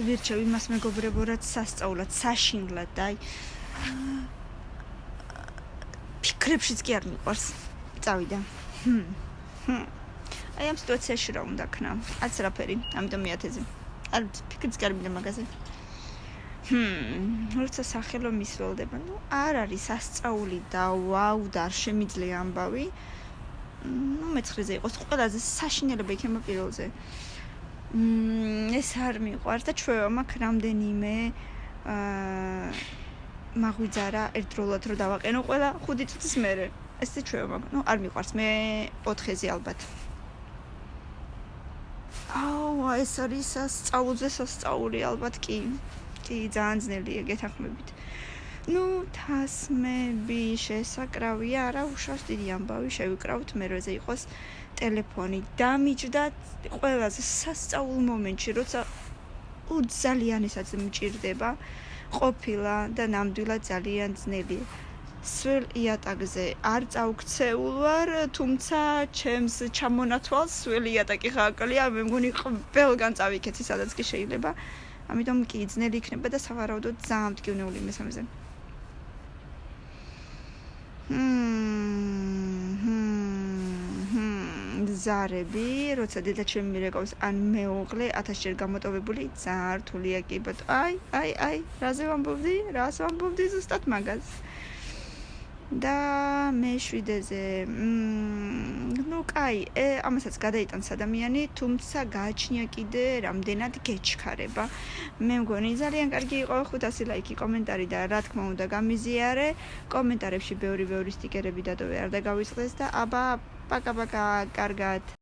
ვირჩევ იმას მეგობრებო, რაც სასწაულად, საშინლად და ფიქრებშიც კი არ მიყვარს. წავიდა. აი ამ სიტუაციაში რა უნდა ქნა? არც რაფერი, ამიტომ მიათეზე. არ ფიქრიც კი არ მინდა მაგაზე. როცა სახელო მისვლდება, არ არის სასწაული და ვაუ და არ შემიძლია ამბავი. მეცხრეზე იყოს ყველაზე საშინელება იქნება პირველზე. ეს არ მიყვარს და ჩვევა მაქვს რამდენიმე მაღვიძარა ერთდროულად რომ დავაყენო ყველა 5 წუთის მერე. ესე ჩვევა მაქვს. არ მიყვარს. მე 4-ზე ალბათ. ეს არის სასწაული ალბათ კი. კი, ძალიან ძნელია გეთანხმებით. თასმები შესაკრავია, არა უშავს დიდი ამბავი, შევიკრავთ მერვეზე იყოს ტელეფონი. დამიჯდა ყველაზე სასწაულ მომენტში, როცა ძალიან ესაც მჭირდება, ყოფილა და ნამდვილად ძალიან ძნელია. სულ იატაკზე არ წავქცეულ ვარ, თუმცა ჩემს ჩამონათვალს სულ იატაკი ხაკლია, მე მგონი ყველგან წავიქეცი, სადაც კი შეიძლება. ამიტომ კი ძნელი იქნება და სავარაუდოდ ძალიან მტკივნეული მესამეზე. ზარები, როცა დედა ჩემი მირეკავს ან მეუღლე 1000-ჯერ გამოტოვებული, ძალიან რთულია კი ბატონო. აი, რაზე ვამბობდი? რას ვამბობდი ზუსტად მაგას? და მე 7-ზე. კაი, ამასაც გადაიტანს ადამიანი, თუმცა გააჩნია კიდე რამდენად გეჩქარება. მე მგონი ძალიან კარგი იყო 500 ლაიქი, კომენტარი და რა თქმა უნდა გამიზიარე. კომენტარებში ბევრი სტიკერები დატოვე, არ დაგავიწყდეს და აბა, პაკა, კარგად.